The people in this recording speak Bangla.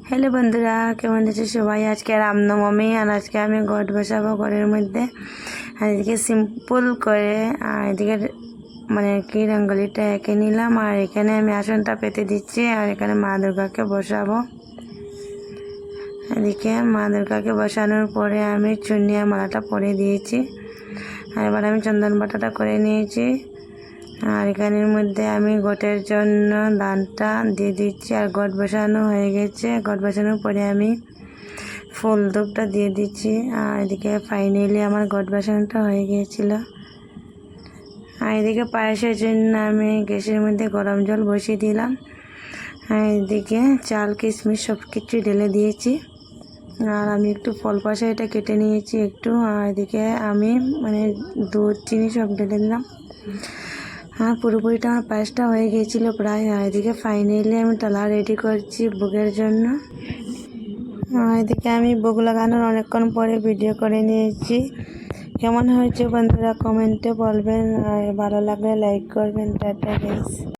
হ্যালো বন্ধুরা, কেমন আছে সবাই? আজকে রামনবমী আর আজকে আমি ঘট বসাবো ঘরের মধ্যে। আর এদিকে সিম্পল করে আর এদিকে মানে কি রঙ্গোলিটা এঁকে নিলাম। আর এখানে আমি আসনটা পেতে দিচ্ছি আর এখানে মা দুর্গাকে বসাবো। এদিকে মা দুর্গাকে বসানোর পরে আমি চুনিয়া মালাটা পরে দিয়েছি। আর এবার আমি চন্দন বাটাটা করে নিয়েছি। আর এখানের মধ্যে আমি ঘটের জন্য দানটা দিয়ে দিচ্ছি। আর ঘট বসানো হয়ে গেছে। ঘট বসানোর পরে আমি ফুল ধূপটা দিয়ে দিচ্ছি। আর এদিকে ফাইনালি আমার ঘট বসানোটা হয়ে গিয়েছিল। আর এদিকে পায়েসের জন্য আমি গ্যাসের মধ্যে গরম জল বসিয়ে দিলাম। আর এদিকে চাল কিশমিশ সব কিছু ঢেলে দিয়েছি। আর আমি একটু ফল পাশে এটা কেটে নিয়েছি একটু। আর এদিকে আমি মানে দুধ চিনি সব ঢেলে দিলাম। আর পুরোপুরিটা আমার পায়েসটা হয়ে গিয়েছিলো প্রায়। আর এদিকে ফাইনালি আমি ডালা রেডি করছি ভোগের জন্য। আর এদিকে আমি ভোগ লাগানোর অনেকক্ষণ পরে ভিডিও করে নিয়েছি। কেমন হয়েছে বন্ধুরা কমেন্টে বলবেন। আর ভালো লাগলে লাইক করবেন। Tata guys.